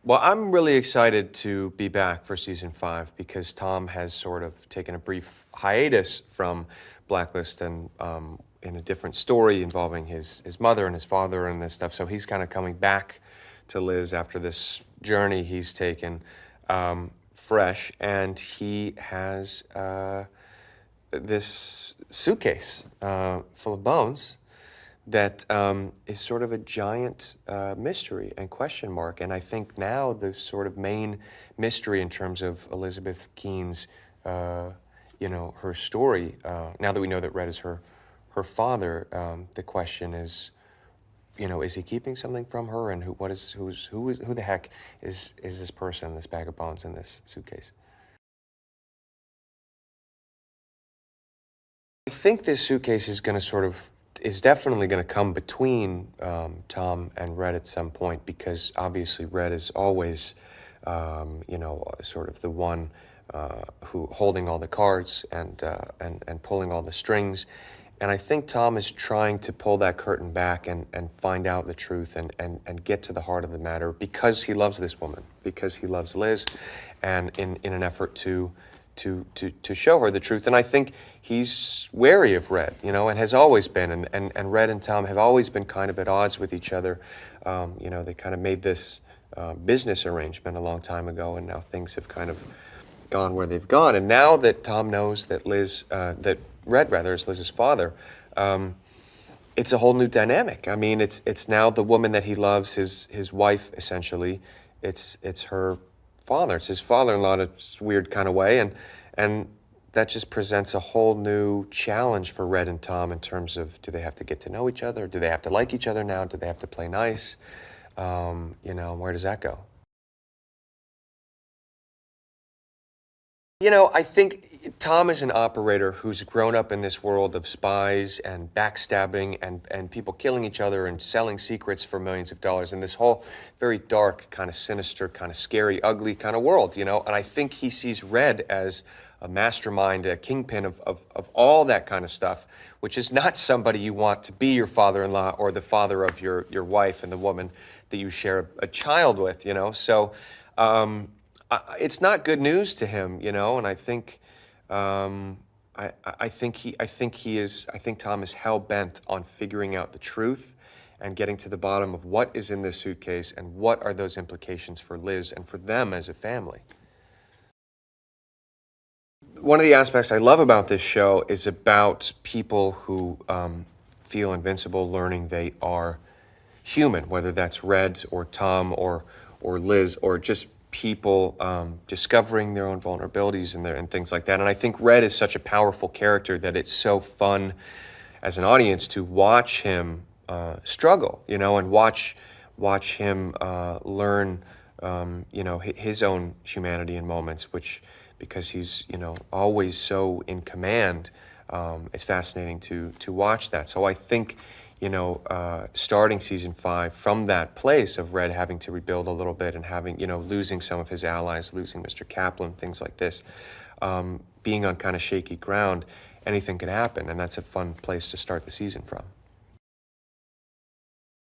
Well, I'm really excited to be back for season 5 because Tom has sort of taken a brief hiatus from Blacklist and in a different story involving his mother and his father and this stuff. So he's kind of coming back to Liz after this journey he's taken fresh, and he has this suitcase full of bones that is sort of a giant mystery and question mark. And I think now the sort of main mystery in terms of Elizabeth Keene's, her story, now that we know that Red is her father, the question is, is he keeping something from her? And who the heck is this person, this bag of bones in this suitcase? I think this suitcase is definitely going to come between Tom and Red at some point, because obviously Red is always, sort of the one who holding all the cards and pulling all the strings. And I think Tom is trying to pull that curtain back and find out the truth and get to the heart of the matter, because he loves this woman, because he loves Liz, and in an effort to show her the truth. And I think he's wary of Red, and has always been. And Red and Tom have always been kind of at odds with each other. They kind of made this business arrangement a long time ago, and now things have kind of gone where they've gone. And now that Tom knows that Red is Liz's father, it's a whole new dynamic. I mean, it's now the woman that he loves, his wife, essentially. It's her father. It's his father-in-law in a weird kind of way, and that just presents a whole new challenge for Red and Tom in terms of, do they have to get to know each other? Do they have to like each other now? Do they have to play nice? Where does that go? I think Tom is an operator who's grown up in this world of spies and backstabbing and people killing each other and selling secrets for millions of dollars in this whole very dark, kind of sinister, kind of scary, ugly kind of world, And I think he sees Red as a mastermind, a kingpin of all that kind of stuff, which is not somebody you want to be your father-in-law or the father of your wife and the woman that you share a child with, So it's not good news to him, and I think I think Tom is hell bent on figuring out the truth and getting to the bottom of what is in this suitcase and what are those implications for Liz and for them as a family. One of the aspects I love about this show is about people who feel invincible, learning they are human, whether that's Red or Tom or Liz, or just people discovering their own vulnerabilities and things like that. And I think Red is such a powerful character that it's so fun as an audience to watch him struggle, and watch him learn, his own humanity in moments, which, because he's, always so in command, it's fascinating to watch that. So I think, starting season 5 from that place of Red having to rebuild a little bit and having, losing some of his allies, losing Mr. Kaplan, things like this, being on kind of shaky ground, anything can happen. And that's a fun place to start the season from.